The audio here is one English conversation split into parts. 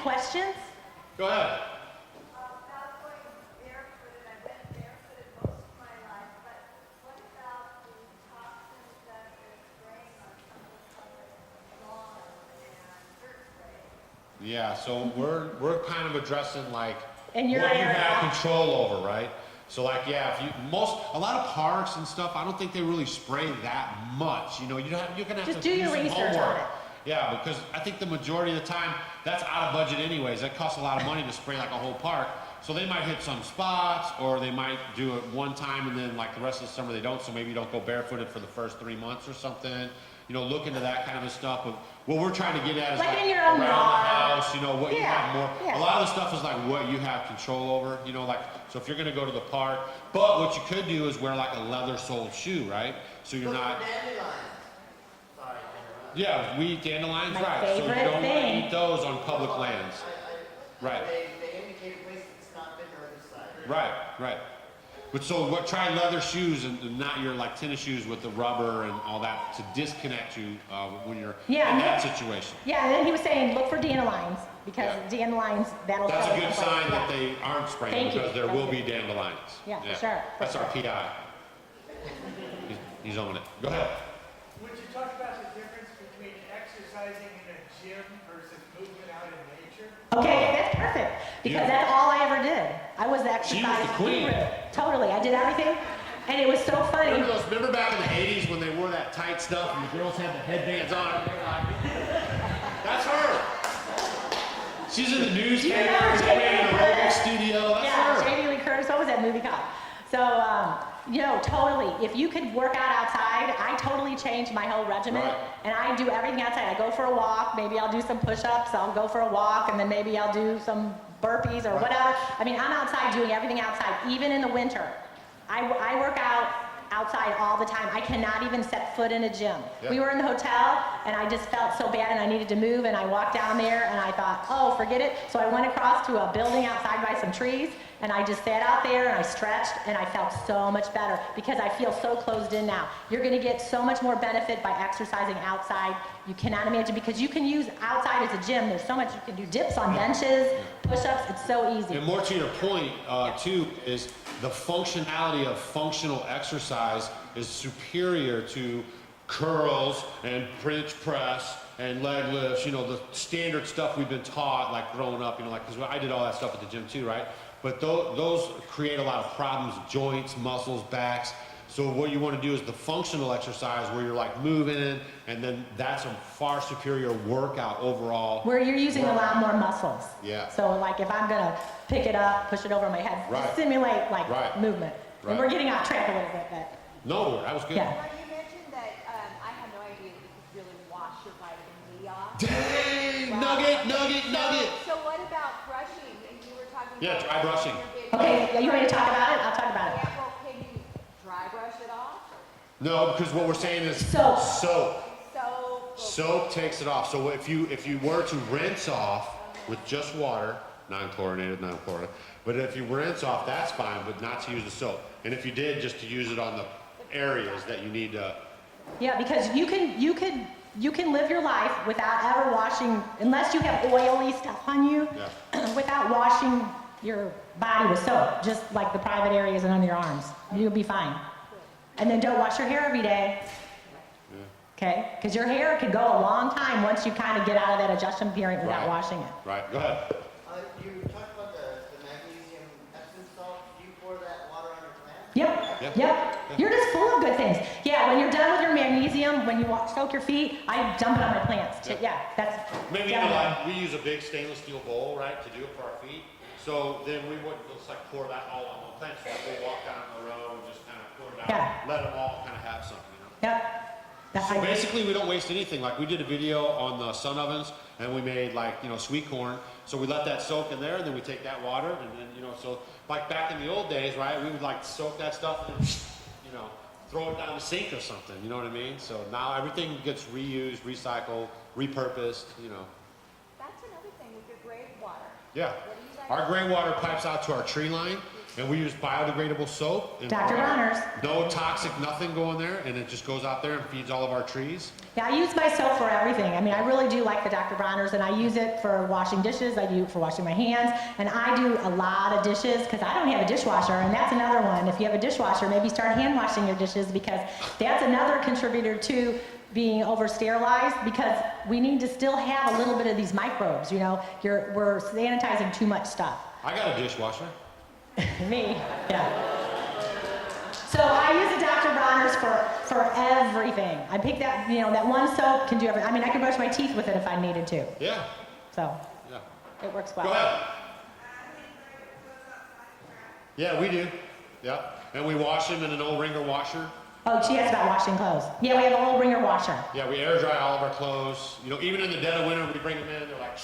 questions? Go ahead. About going barefooted, I've been barefooted most of my life, but what about the toxins that they're spraying on some of the public lawn and dirt spray? Yeah, so we're kind of addressing like In your what you area. have control over, right? So like, yeah, if you a lot of parks and stuff, I don't think they really spray that much. You know, you're gonna have Just to do do your some research homework. on it. Yeah, because I think the majority of the time that's out of budget anyways. That costs a lot of money to spray like a whole park. So they might hit some spots, or they might do it one time and then like the rest of the summer they don't. So maybe you don't go barefooted for the first 3 months or something. You know, look into that kind of stuff. But what we're trying to get at is Like like in your own around the yard. house. You know, what you Yeah, have more. yeah. A lot of the stuff is like what you have control over. You know, like so if you're gonna go to the park, but what you could do is wear like a leather-soled shoe, right? So you're not. Yeah, we eat dandelions, My right? So you favorite don't want to thing. eat those on public lands. Right. They indicate a place that's not been herbicide. Right, right. But so what? Try leather shoes and not your like tennis shoes with the rubber and all that to disconnect you when you're Yeah, in and that situation. Yeah, and then he was saying, look for dandelions, because Yeah. dandelions, that'll That's show a good someplace. sign that Yeah. they aren't spraying Thank you, because there thank will you. be dandelions. Yeah, for sure, for That's our PI. He's on it. Go ahead. Would you talk about the difference between exercising in a gym versus movement out in nature? Okay, that's perfect, because Yeah. that's all I ever did. I was the She was exercise the queen. guru. Totally, I did everything, and it was so funny. Remember back in the 80s when they wore that tight stuff and the girls had the headbands on? That's her. She's in the newspaper, remember she's Jamie in Lee a Curtis? aerobic studio. That's Yeah, her. Jamie Lee Curtis, what was that movie called? So, you know, totally, if you could work out outside, I totally changed my whole regimen, Right. and I do everything outside. I go for a walk, maybe I'll do some push-ups, I'll go for a walk, and then maybe I'll do some burpees or whatever. I mean, I'm outside doing everything outside, even in the winter. I work out outside all the time. I cannot even set foot in a gym. Yeah. We were in the hotel, and I just felt so bad, and I needed to move, and I walked down there, and I thought, oh, forget it. So I went across to a building outside by some trees, and I just sat out there, and I stretched, and I felt so much better, because I feel so closed in now. You're gonna get so much more benefit by exercising outside. You cannot imagine, because you can use outside as a gym. There's so much you can do, dips on benches, push-ups, it's so easy. And more to your point, too, is the functionality of functional exercise is superior to curls and bench press and leg lifts, you know, the standard stuff we've been taught, like growing up, you know, like, because I did all that stuff at the gym too, right? But those create a lot of problems, joints, muscles, backs. So what you want to do is the functional exercise where you're like moving, and then that's a far superior workout overall. Where you're using a lot more muscles. Yeah. So like if I'm gonna pick it up, push it over my head, Right. simulate like Right. movement. Right. And we're getting off track a little bit, but No, that was good. yeah. Well, you mentioned that, I had no idea that you could really wash your vitamin D off. Dang! Wow. Nugget! So what about brushing? And you were talking Yeah, about. dry brushing. Okay, yeah, you want me to talk about it? I'll talk about it. Yeah, well, can you dry brush it off? No, because what we're saying is Soap. soap. So. Soap takes it off. So if you were to rinse off with just water, non-chlorinated, but if you rinse off, that's fine, but not to use the soap. And if you did, just to use it on the areas that you need to. Yeah, because you can live your life without ever washing, unless you have oily stuff on you, without washing your body with soap, just like the private areas and under your arms. You'll be fine. And then don't wash your hair every day. Okay? Because your hair could go a long time once you kind of get out of that adjustment period without Right. washing it. Right. Go ahead. You talked about the magnesium Epsom salt. Do you pour that water on your plant? Yep, Yeah. yep. You're just full of good things. Yeah, when you're done with your magnesium, when you soak your feet, I dump it on my plants. Yeah, that's Maybe definitely. like we use a big stainless steel bowl, right, to do it for our feet. So then we would just like pour that all on the plants. Like we'll walk down the road and just kind of pour it out, Yeah. let them all kind of have something, you know. Yep. So basically, we don't waste anything. Like we did a video on the sun ovens, and we made like sweet corn. So we let that soak in there, and then we take that water, and then so like back in the old days, right? We would like soak that stuff and throw it down the sink or something. You know what I mean? So now everything gets reused, recycled, repurposed. That's another thing with your gray water. Yeah. What do you guys? Our gray water pipes out to our tree line, and we use biodegradable soap. And Dr. Bronner's. no toxic nothing going there, and it just goes out there and feeds all of our trees. Yeah, I use my soap for everything. I mean, I really do like the Dr. Bronner's, and I use it for washing dishes. I do it for washing my hands, and I do a lot of dishes because I don't have a dishwasher, and that's another one. If you have a dishwasher, maybe start hand washing your dishes because that's another contributor to being over sterilized because we need to still have a little bit of these microbes. You know, we're sanitizing too much stuff. I got a dishwasher. Me, yeah. So I use the Dr. Bronner's for everything. I pick that, you know, that one soap can do everything. I mean, I can brush my teeth with it if I needed to. Yeah. So Yeah. it works well. Go ahead. Yeah, we do. Yeah. And we wash them in an old wringer washer. Oh, she asked about washing clothes. Yeah, we have a whole wringer washer. Yeah, we air dry all of our clothes. You know, even in the dead of winter, we bring them in, they're like,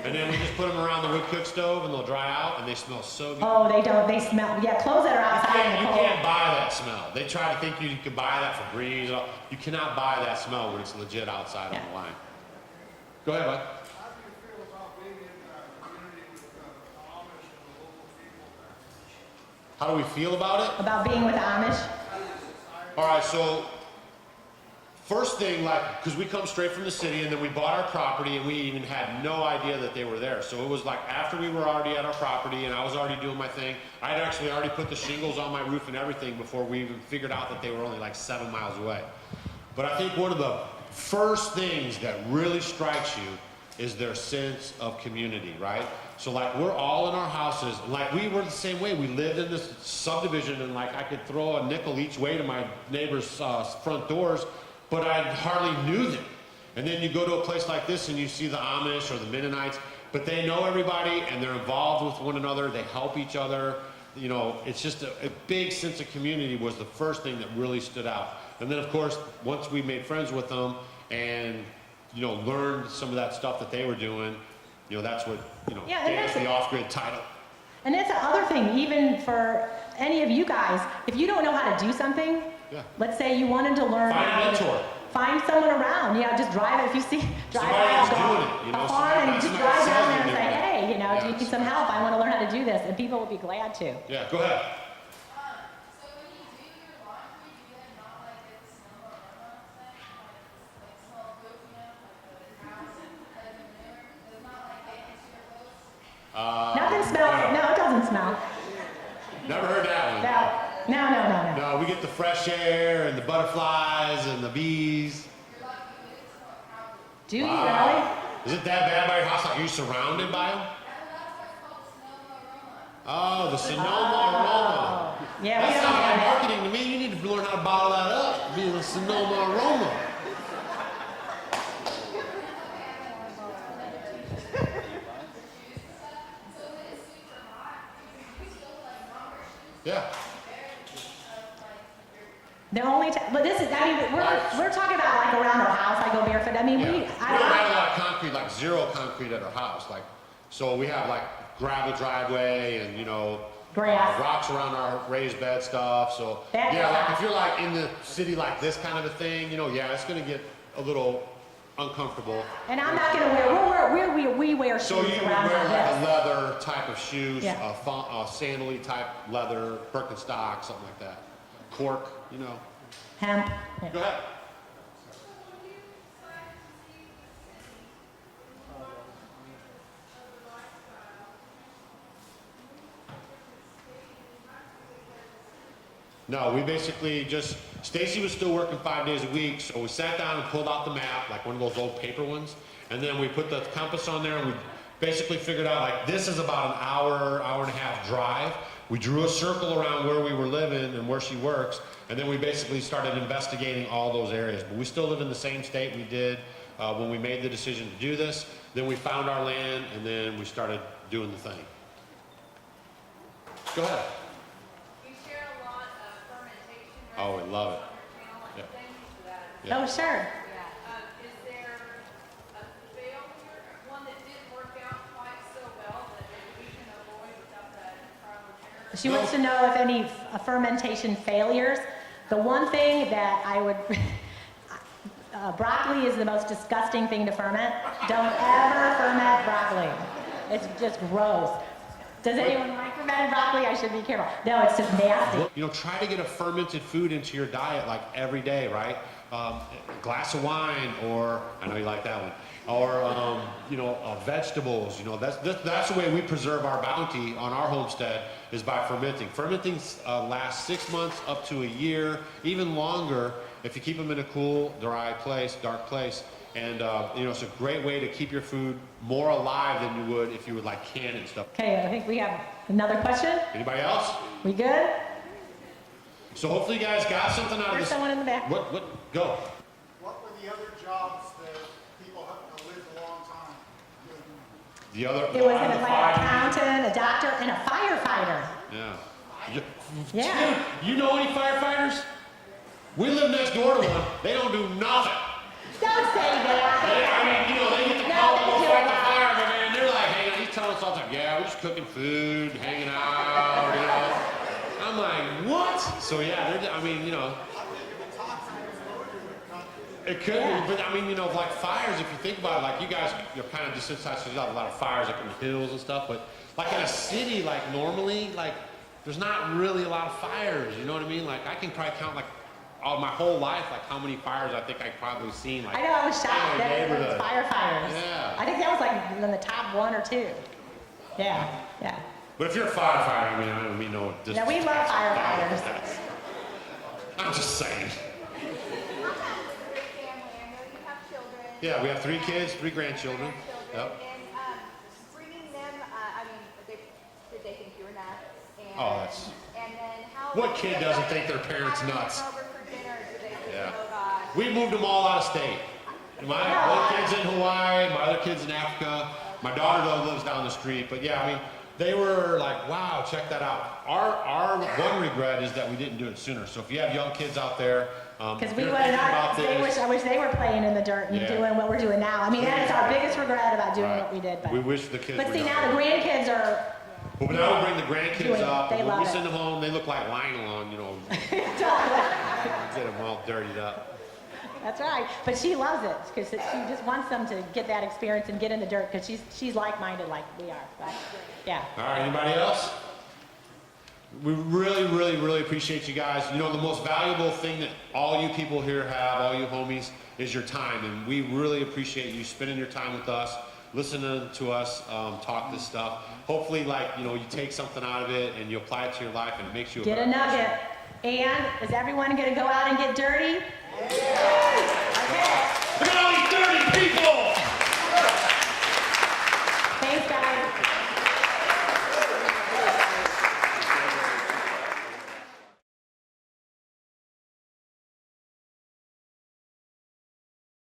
and then we just put them around the wood cook stove and they'll dry out and they smell so good. Oh, they don't. They smell. Yeah, clothes that are outside in You the cold. can't buy that smell. They try to think you could buy that for Breeze. And all. You cannot buy that smell when it's legit outside on the line. Go ahead, bud. How do you feel about being in a community with the Amish and the local people there? How do we feel about it? About being with the Amish. All right, so first thing, like, because we come straight from the city and then we bought our property and we even had no idea that they were there. So it was like after we were already at our property and I was already doing my thing, I had actually already put the shingles on my roof and everything before we even figured out that they were only like 7 miles away. But I think one of the first things that really strikes you is their sense of community, right? So like we're all in our houses, like we were the same way. We lived in this subdivision and like I could throw a nickel each way to my neighbors' front doors, but I hardly knew them. And then you go to a place like this and you see the Amish or the Mennonites, but they know everybody and they're involved with one another, they help each other. You know, it's just a big sense of community was the first thing that really stood out. And then of course, once we made friends with them and, you know, learned some of that stuff that they were doing, you know, that's what, you know, Yeah, and gave us that's the off-grid title. And that's the other thing, even for any of you guys, if you don't know how to do something, Yeah. let's say you wanted to learn Find a how to mentor. find someone around, you know, just drive it. If you see, drive Somebody by else a doing dog, it, you know, a farm, and somebody- just somebody drive down sells there you and say, doing it. hey, you know, do you Yes. need some help? I want to learn how to do this, and people will be glad to. Yeah, go ahead. So when you do your laundry, do you then not like get the smell of aroma scent? Like smell good, you know, like the house and manure? Does not like get into your clothes? Nothing smells. No, it doesn't smell. Never heard that one. No. No, we get the fresh air and the butterflies and the bees. Do you Wow. really? Is it that bad by your house? Like, are you surrounded by them? Oh, the Sonoma aroma. Yeah, That we don't sounds like have that. marketing to me. You need to learn how to bottle that up. Be the Sonoma aroma. Yeah. The only time, but this is, I mean, we're talking about like around our house, I go barefoot. I mean, Yeah. we, We don't have a lot of concrete, like zero concrete at our house. Like, so we have like gravel driveway and, you know, Grass. rocks around our raised bed stuff. So That's yeah, like fine. if you're like in the city like this kind of a thing, you know, yeah, it's gonna get a little uncomfortable. and I'm not gonna we wear shoes So you would wear around like like a this. leather type of shoes, Yeah. a sandal-y type leather, Birkenstock, something like that. Cork, you know. Hemp. Yeah. Go ahead. No, we basically just, Stacy was still working 5 days a week, so we sat down and pulled out the map, like one of those old paper ones, and then we put the compass on there and we basically figured out like this is about an hour, hour and a half drive. We drew a circle around where we were living and where she works, and then we basically started investigating all those areas. But we still live in the same state we did when we made the decision to do this. Then we found our land, and then we started doing the thing. Go ahead. You share a lot of fermentation Oh, we love it. on your channel, and Yeah. thank you for that. Yeah. Oh, sure. Is there a failure, one that didn't work out quite so well that maybe we can avoid without that trial and error? She wants to know if any fermentation failures. The one thing that I would, broccoli is the most disgusting thing to ferment. Don't ever ferment broccoli. It's just gross. Does anyone like fermented and broccoli, I should be careful. No, it's just nasty. You know, try to get a fermented food into your diet like every day, right? A glass of wine, or I know you like that one, or you know, vegetables. You know, that's the way we preserve our bounty on our homestead, is by fermenting. Fermenting lasts 6 months up to a year, even longer if you keep them in a cool, dry place, dark place. And you know, it's a great way to keep your food more alive than you would if you would like can and stuff. Okay, I think we have another question. Anybody else? We good? So hopefully you guys got something out of There's this. someone in the back. What? Go. What were the other jobs that people have lived a long time doing? The other. It was like an accountant, a doctor, and a firefighter. Yeah. Yeah. Dude, you know any firefighters? We live next door to one. They don't do nothing. Don't say that. I mean, you know, they get the No, call to they go do fight a the lot. fire, but man, they're like hanging out. He's telling us all the time, yeah, we're just cooking food, hanging out, you know. I'm like, what? So yeah, I mean, you know. It could Yeah. be, but I mean, you know, like fires, if you think about it, like you guys, you're kind of desensitized, so there's not a lot of fires like in the hills and stuff, but like in a city, like normally, like there's not really a lot of fires, you know what I mean? Like I can probably count like all my whole life, like how many fires I think I've probably seen. Like, I know, I was shocked in that my it was neighborhood. firefighters. Yeah. I think that was like in the top 1 or 2. Yeah, yeah. But if you're a firefighter, I mean, I don't mean no. Yeah, we love firefighters. I'm just saying. You have a great family. I know you have children. Yeah, we have 3 kids, 3 grandchildren. Yep. And bringing them, I mean, did they think you were nuts? And, Oh, that's- And then how? What kid doesn't think their parents having them nuts? over for dinner, do they just, Yeah. oh God? We moved them all out of state. My one kid's in Hawaii, my other kid's in Africa. My daughter though lives down the street. But yeah, I mean, they were like, wow, check that out. Our one regret is that we didn't do it sooner. So if you have young kids out there, Because if we you're would thinking not, about this, I wish they were playing in the dirt and Yeah. doing what we're doing now. I mean, that is our biggest regret about doing what we did. But, we wish the kids but were see, younger. now the grandkids are, But now we bring the grandkids Doing it. up, They and when we love send it. them home, they look like Lionel, you know, get them all dirtied up. that's right. But she loves it because she just wants them to get that experience and get in the dirt because she's like-minded like we are. But, yeah. All right, anybody else? We really, really, really appreciate you guys. You know, the most valuable thing that all you people here have, all you homies, is your time. And we really appreciate you spending your time with us, listening to us talk this stuff. Hopefully, like, you know, you take something out of it and you apply it to your life and it makes you a Get a better person. nugget. And is everyone going to go out and get dirty? Yeah.